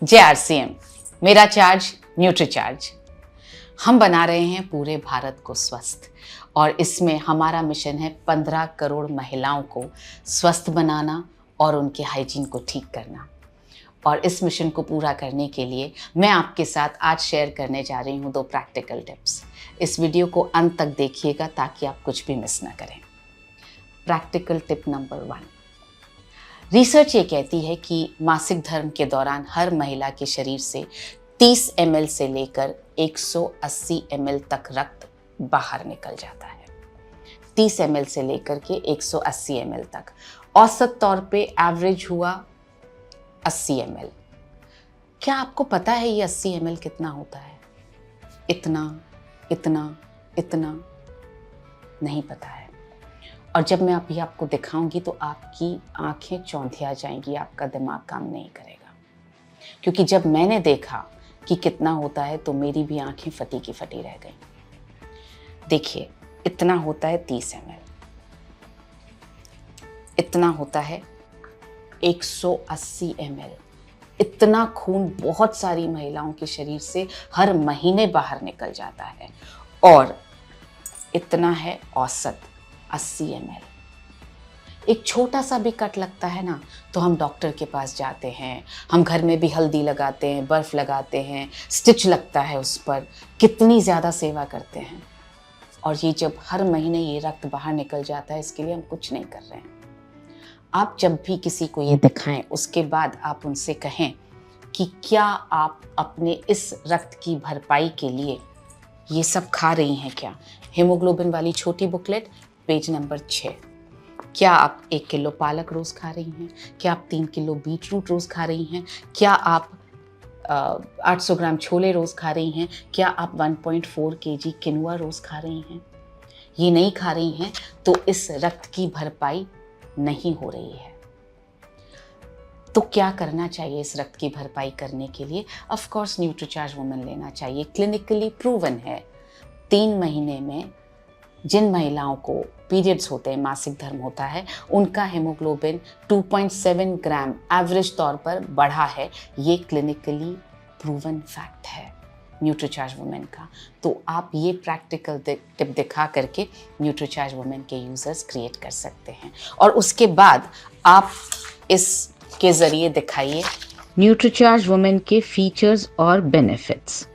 जय आरसीएम। मेरा charge Nutricharge. हम बना रहे हैं पूरे भारत को स्वस्थ और इसमें हमारा मिशन है 15 करोड़ महिलाओं को स्वस्थ बनाना और उनके हाइजीन को ठीक करना। और इस मिशन को पूरा करने के लिए मैं आपके साथ आज शेयर करने जा रही हूँ 2 प्रैक्टिकल टिप्स। इस वीडियो को अंत तक देखिएगा ताकि आप कुछ भी मिस ना करें। Practical tip number 1। रिसर्च ये कहती है कि मासिक धर्म के दौरान हर महिला के शरीर से 30 ml से लेकर 180 ml तक रक्त बाहर निकल जाता है। 30 ml से लेकर के 180 ml तक। औसत तौर पे एवरेज हुआ 80 ml। क्या आपको पता है ये 80 ml कितना होता है? इतना इतना इतना नहीं पता है। और जब मैं अभी आपको दिखाऊंगी तो आपकी आंखें चौंधिया जाएंगी, आपका दिमाग काम नहीं करेगा। क्योंकक्योंकि जब मैंने देखा कि कितना होता है तो मेरी भी आंखें फटी की फटी रह गई। देखिए, इतना होता है 30 ml, इतना होता है 180 ml। इतना खून बहुत सारी महिलाओं के शरीर से हर महीने बाहर निकल जाता है। और इतना है औसत 80 ml। एक छोटा सा भी कट लगता है ना तो हम डॉक्टर के पास जाते हैं, हम घर में भी हल्दी लगाते हैं, बर्फ लगाते हैं, स्टिच लगता है उस पर, कितनी ज़्यादा सेवा करते हैं। और ये जब हर महीने ये रक्त बाहर निकल जाता है, इसके लिए हम कुछ नहीं कर रहे हैं। आप जब भी किसी को ये दिखाएं उसके बाद आप उनसे कहें कि क्या आप अपने इस रक्त की भरपाई के लिए ये सब खा रही हैं क्या? हीमोग्लोबिन वाली छोटी बुकलेट पेज नंबर 6। क्या आप 1 किलो पालक रोज़ खा रही हैं? क्या आप 3 किलो बीट रूट रोज़ खा रही हैं? क्या आप 800 ग्राम छोले रोज़ खा रही हैं? क्या आप 1.4 kg किनुआ रोज़ खा रही हैं? ये नहीं खा रही हैं तो इस रक्त की भरपाई नहीं हो रही है। तो क्या करना चाहिए इस रक्त की भरपाई करने के लिए? ऑफ कोर्स न्यूट्रीचार्ज वुमेन लेना चाहिए। क्लिनिकली प्रूवन है 3 महीने में जिन महिलाओं को पीरियड्स होते हैं, मासिक धर्म होता है, उनका हेमोग्लोबिन 2.7 ग्राम एवरेज तौर पर बढ़ा है। ये क्लिनिकली प्रूवन फैक्ट है न्यूट्रीचार्ज वुमेन का। तो आप ये प्रैक्टिकल टिप दिखा करके न्यूट्रीचार्ज वुमेन के यूजर्स क्रिएट कर सकते हैं। और उसके बाद आप इसके ज़रिए दिखाइए न्यूट्रीचार्ज वुमेन के फीचर्स और बेनिफिट्स।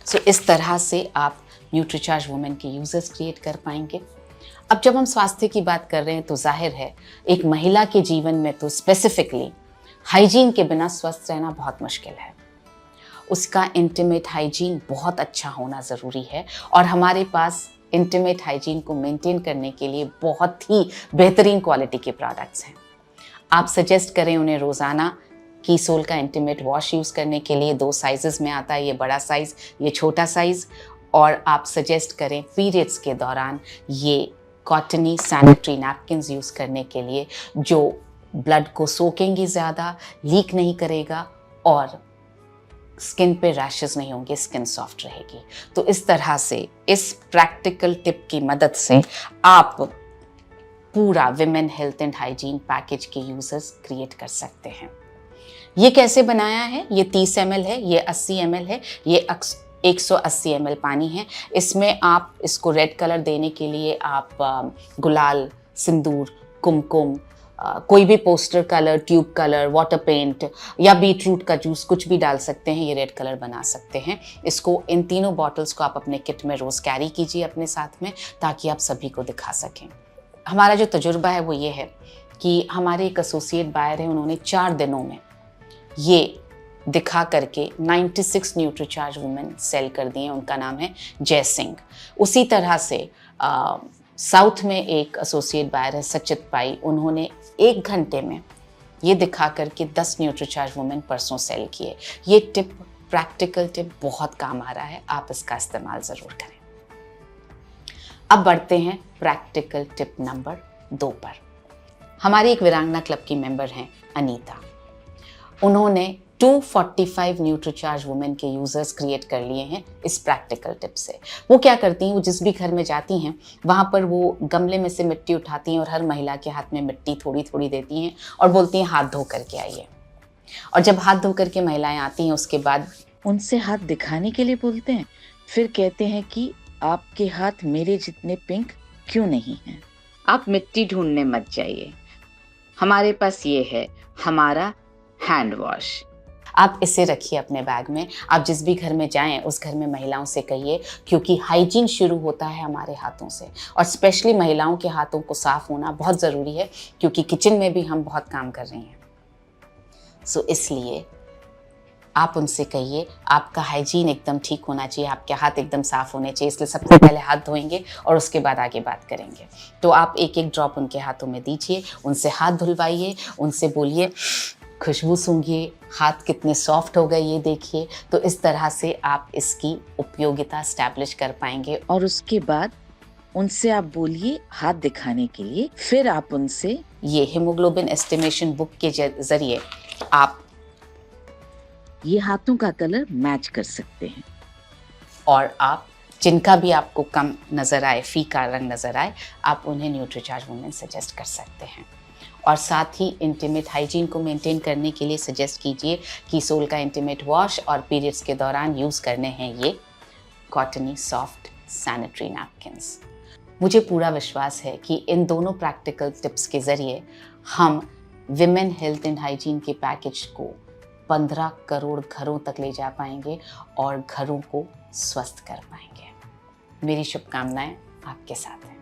सो इस तरह से आप न्यूट्रीचार्ज वुमेन के यूजर्स क्रिएट कर पाएंगे। अब जब हम स्वास्थ्य की बात कर रहे हैं तो जाहिर है एक महिला के जीवन में तो स्पेसिफिकली हाइजीन के बिना स्वस्थ रहना बहुत मुश्किल है। उसका इंटीमेट हाइजीन बहुत अच्छा होना ज़रूरी है और हमारे पास इंटीमेट हाइजीन को मेंटेन करने के लिए बहुत ही बेहतरीन क्वालिटी के प्रोडक्ट्स हैं। आप सजेस्ट करें उन्हें रोज़ाना कीसोल का इंटीमेट वॉश यूज़ करने के लिए। 2 साइजेस में आता है, ये बड़ा साइज़, ये छोटा साइज़। और आप सजेस्ट करें पीरियड्स के दौरान ये कॉटनी सैनिटरी नैपकिन्स यूज़ करने के लिए, जो ब्लड को सोखेंगी ज़्यादा, लीक नहीं करेगा और स्किन पे रैशेस नहीं होंगे, स्किन सॉफ्ट रहेगी। तो इस तरह से इस प्रैक्टिकल टिप की मदद से आप पूरा women health and hygiene package के यूजर्स क्रिएट कर सकते हैं। ये कैसे बनाया है? ये 30 ml है, ये 80 ml है, ये 180 ml पानी है। इसमें आप इसको रेड कलर देने के लिए आप गुलाल, सिंदूर, कुमकुम, कोई भी poster colour, tube colour, water paint या बीटरूट का जूस कुछ भी डाल सकते हैं। ये रेड कलर बना सकते हैं। इसको इन तीनों बॉटल्स को आप अपने किट में रोज़ कैरी कीजिए अपने साथ में, ताकि आप सभी को दिखा सकें। हमारा जो तजुर्बा है वो ये है कि हमारे एक एसोसिएट बायर हैं, उन्होंने 4 दिनों में ये दिखा करके 96 न्यूट्रीचार्ज वुमेन सेल कर दिए। उनका नाम है जय सिंह। उसी तरह से साउथ में एक एसोसिएट बायर है सचित पाई, उन्होंने 1 घंटे में ये दिखा करके 10 न्यूट्रीचार्ज वुमेन परसों सेल किए। ये टिप, प्रैक्टिकल टिप बहुत काम आ रहा है, आप इसका इस्तेमाल ज़रूर करें। अब बढ़ते हैं प्रैक्टिकल टिप नंबर 2 पर। हमारी एक वीरांगना क्लब की मेंबर हैं अनीता। उन्होंने 245 न्यूट्रीचार्ज वुमेन के यूजर्स क्रिएट कर लिए हैं इस प्रैक्टिकल टिप से। वो क्या करती हैं, वो जिस भी घर में जाती हैं वहाँ पर वो गमले में से मिट्टी उठाती हैं और हर महिला के हाथ में मिट्टी थोड़ी थोड़ी देती हैं और बोलती हैं हाथ धो करके आइए। और जब हाथ धो करके महिलाएं आती हैं उसके बाद उनसे हाथ दिखाने के लिए बोलते हैं, फिर कहते हैं कि आपके हाथ मेरे जितने पिंक क्यों नहीं हैं। आप मिट्टी ढूंढने मत जाइए, हमारे पास ये है, हमारा हैंड वॉश। आप इसे रखिए अपने बैग में। आप जिस भी घर में जाएं उस घर में महिलाओं से कहिए, क्योंकि हाइजीन शुरू होता है हमारे हाथों से, और स्पेशली महिलाओं के हाथों को साफ होना बहुत ज़रूरी है, क्योंकि किचन में भी हम बहुत काम कर रही हैं। सो इसलिए आप उनसे कहिए आपका हाइजीन एकदम ठीक होना चाहिए, आपके हाथ एकदम साफ होने चाहिए, इसलिए सबसे पहले हाथ धोएंगे और उसके बाद आगे बात करेंगे। तो आप एक एक ड्रॉप उनके हाथों में दीजिए, उनसे हाथ धुलवाइए, उनसे बोलिए खुशबू सूंघिए, हाथ कितने सॉफ्ट हो गए ये देखिए। तो इस तरह से आप इसकी उपयोगिता स्टैब्लिश कर पाएंगे। और उसके बाद उनसे आप बोलिए हाथ दिखाने के लिए, फिर आप उनसे ये हीमोग्लोबिन एस्टिमेशन बुक के जरिए आप ये हाथों का कलर मैच कर सकते हैं। और आप जिनका भी आपको कम नज़र आए, फीका रंग नज़र आए, आप उन्हें न्यूट्रीचार्ज वुमेन सजेस्ट कर सकते हैं। और साथ ही इंटीमेट हाइजीन को मेंटेन करने के लिए सजेस्ट कीजिए कि सोल का इंटीमेट वॉश और पीरियड्स के दौरान यूज़ करने हैं ये कॉटनी सॉफ्ट सैनिटरी नैपकिन्स। मुझे पूरा विश्वास है कि इन दोनों प्रैक्टिकल टिप्स के ज़रिए हम विमेन हेल्थ एंड हाइजीन के पैकेज को 15 करोड़ घरों तक ले जा पाएंगे और घरों को स्वस्थ कर पाएंगे। मेरी शुभकामनाएं आपके साथ हैं।